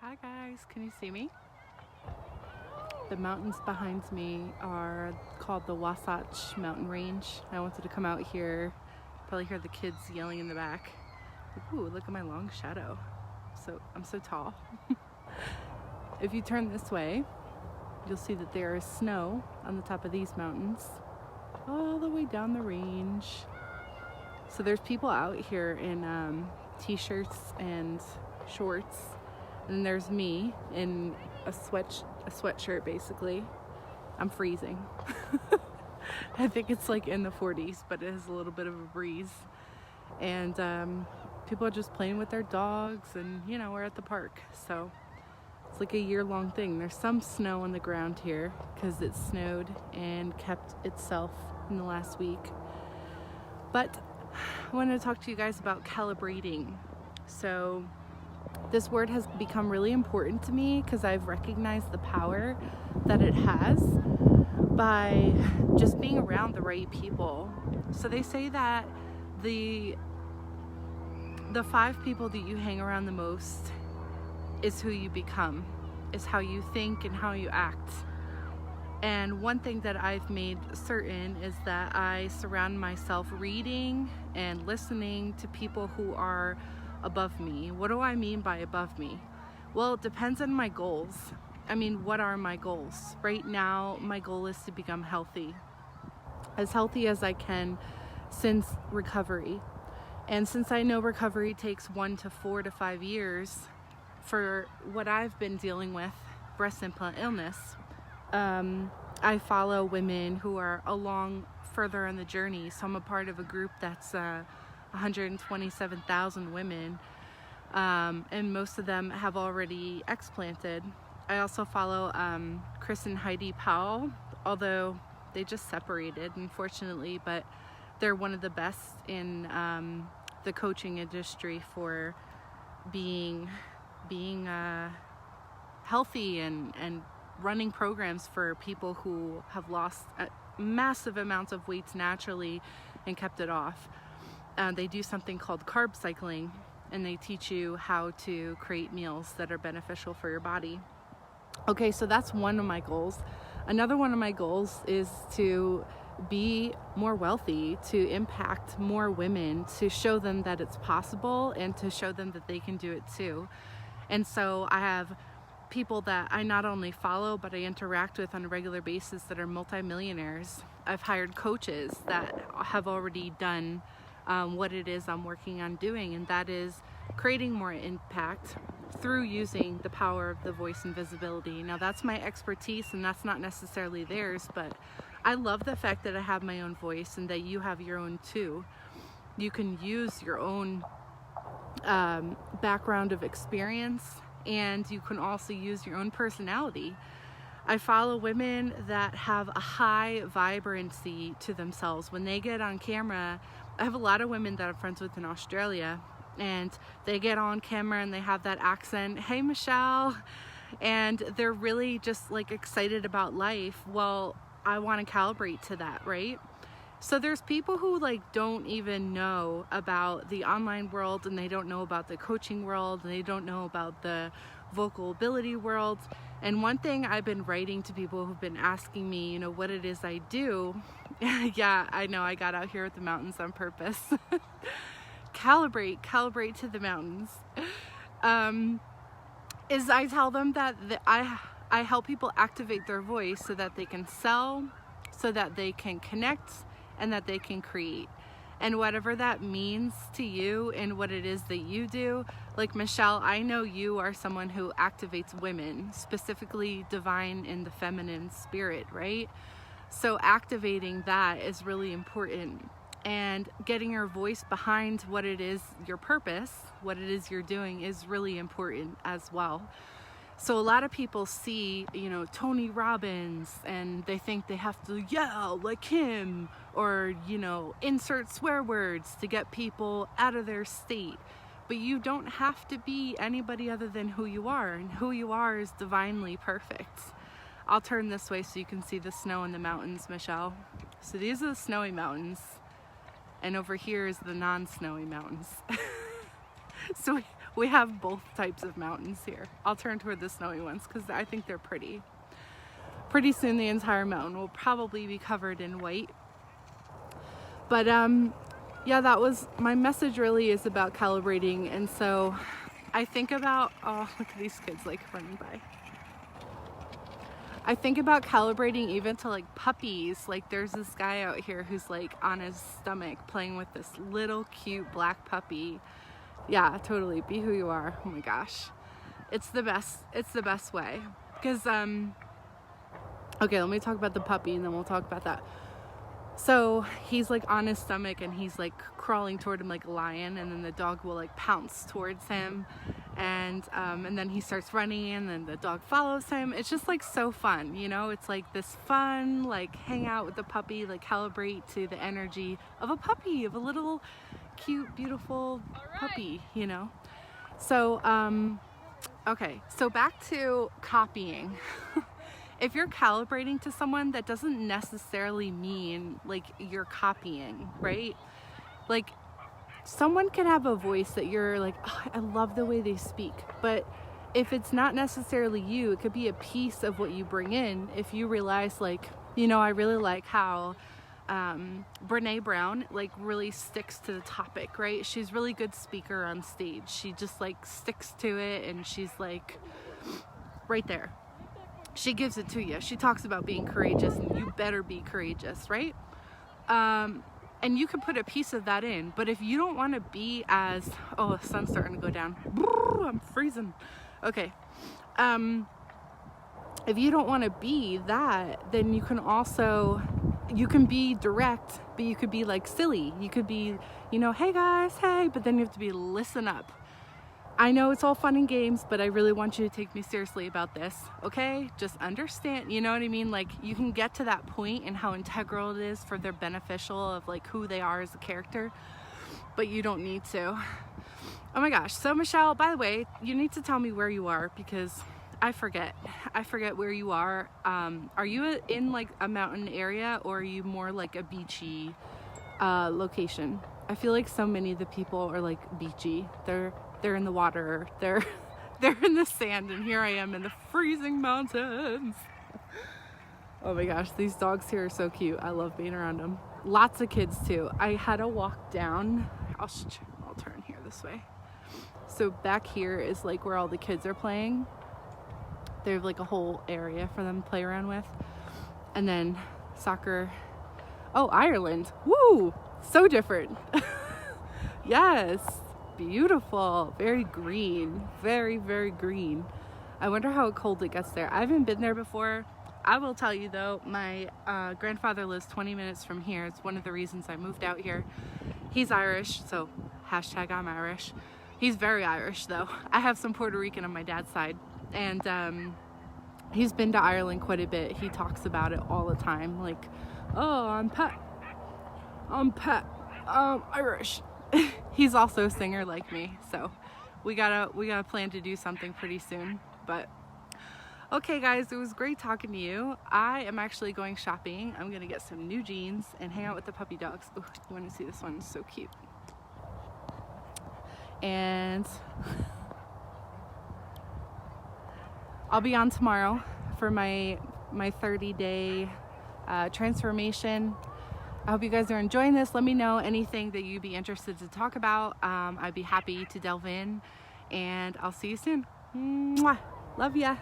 Hi guys, can you see me? The mountains behind me are called the Wasatch Mountain Range. I wanted to come out here, probably hear the kids yelling in the back. Ooh, look at my long shadow. I'm so tall. If you turn this way, you'll see that there is snow on the top of these mountains, all the way down the range. So there's people out here in t-shirts and shorts, and there's me in a sweatshirt basically. I'm freezing. I think it's like in the 40s, but it has a little bit of a breeze. And people are just playing with their dogs, and we're at the park. So it's like a year-long thing. There's some snow on the ground here because it snowed and kept itself in the last week. But I wanted to talk to you guys about calibrating. So this word has become really important to me because I've recognized the power that it has by just being around the right people. So they say that the 5 people that you hang around the most is who you become, is how you think and how you act. And one thing that I've made certain is that I surround myself reading and listening to people who are above me. What do I mean by above me? Well, it depends on my goals. What are my goals? Right now, my goal is to become healthy as I can since recovery. And since I know recovery takes 1 to 4 to 5 years for what I've been dealing with, breast implant illness, I follow women who are along further in the journey. So I'm a part of a group that's 127,000 women, and most of them have already explanted. I also follow Chris and Heidi Powell, although they just separated, unfortunately, but they're one of the best in the coaching industry for being healthy and running programs for people who have lost massive amounts of weight naturally and kept it off. They do something called carb cycling, and they teach you how to create meals that are beneficial for your body. Okay, so that's one of my goals. Another one of my goals is to be more wealthy, to impact more women, to show them that it's possible and to show them that they can do it too. And so I have people that I not only follow but I interact with on a regular basis that are multimillionaires. I've hired coaches that have already done what it is I'm working on doing, and that is creating more impact through using the power of the voice and visibility. Now that's my expertise and that's not necessarily theirs, but I love the fact that I have my own voice and that you have your own too. You can use your own background of experience, and you can also use your own personality. I follow women that have a high vibrancy to themselves. When they get on camera, I have a lot of women that I'm friends with in Australia, and they get on camera and they have that accent, "Hey Michelle," and they're really just like excited about life. Well, I want to calibrate to that, right? So there's people who don't even know about the online world, and they don't know about the coaching world, and they don't know about the vocal ability world. And one thing I've been writing to people who've been asking me, what it is I do. Yeah, I know I got out here with the mountains on purpose. Calibrate to the mountains. Is I tell them that I help people activate their voice so that they can sell, so that they can connect, and that they can create. And whatever that means to you and what it is that you do, like Michelle, I know you are someone who activates women, specifically divine in the feminine spirit, right? So activating that is really important, and getting your voice behind what it is, your purpose, what it is you're doing, is really important as well. So a lot of people see, Tony Robbins, and they think they have to yell like him, or, insert swear words to get people out of their state. But you don't have to be anybody other than who you are, and who you are is divinely perfect. I'll turn this way so you can see the snow in the mountains, Michelle. So these are the snowy mountains, and over here is the non-snowy mountains. So We have both types of mountains here. I'll turn toward the snowy ones because I think they're pretty. Pretty soon the entire mountain will probably be covered in white. But yeah, that was my message. Really is about calibrating. And so I think about, oh, look at these kids like running by. I think about calibrating even to like puppies. Like there's this guy out here who's like on his stomach playing with this little cute black puppy. Yeah, totally. Be who you are. Oh my gosh. It's the best. It's the best way. Because, okay, let me talk about the puppy and then we'll talk about that. So he's like on his stomach and he's like crawling toward him like a lion, and then the dog will like pounce towards him, and then he starts running and then the dog follows him. It's just like so fun, you know. It's like this fun like hang out with the puppy, like calibrate to the energy of a puppy, of a little cute beautiful puppy, you know. So okay, so back to copying. If you're calibrating to someone, that doesn't necessarily mean like you're copying, right? Like someone can have a voice that you're like, oh, I love the way they speak. But if it's not necessarily you, it could be a piece of what you bring in. If you realize like, you know, I really like how Brene Brown like really sticks to the topic, right? She's really good speaker on stage. She just like sticks to it and she's like right there. She gives it to you. She talks about being courageous and you better be courageous, right? And you can put a piece of that in, but if you don't want to be as, oh, the sun's starting to go down. I'm freezing. Okay. If you don't want to be that, then you can also, you can be direct, but you could be like silly. You could be, you know, hey guys, hey, but then you have to be, listen up. I know it's all fun and games, but I really want you to take me seriously about this, okay? Just understand, you know what I mean? Like, you can get to that point and how integral it is for their beneficial of like who they are as a character, but you don't need to. Oh my gosh. So Michelle, by the way, you need to tell me where you are because I forget where you are. Are you in like a mountain area or are you more like a beachy location? I feel like so many of the people are like beachy. They're in the water, they're in the sand, and here I am in the freezing mountains. Oh my gosh, these dogs here are so cute. I love being around them. Lots of kids too. I had to walk down. I'll turn here this way. So back here is like where all the kids are playing. They have like a whole area for them to play around with. And then soccer. Oh, Ireland. Woo! So different. Yes. Beautiful, very green, very, very green. I wonder how cold it gets there. I haven't been there before. I will tell you though, my grandfather lives 20 minutes from here. It's one of the reasons I moved out here. He's Irish, so hashtag I'm Irish. He's very Irish though. I have some Puerto Rican on my dad's side, and he's been to Ireland quite a bit. He talks about it all the time, like, oh, I'm Irish. He's also a singer like me, so we gotta plan to do something pretty soon. But okay guys, it was great talking to you. I am actually going shopping. I'm gonna get some new jeans and hang out with the puppy dogs. Ooh, you want to see this one? It's so cute. And I'll be on tomorrow for my 30-day transformation. I hope you guys are enjoying this. Let me know anything that you'd be interested to talk about. I'd be happy to delve in, and I'll see you soon. Mwah. Love ya.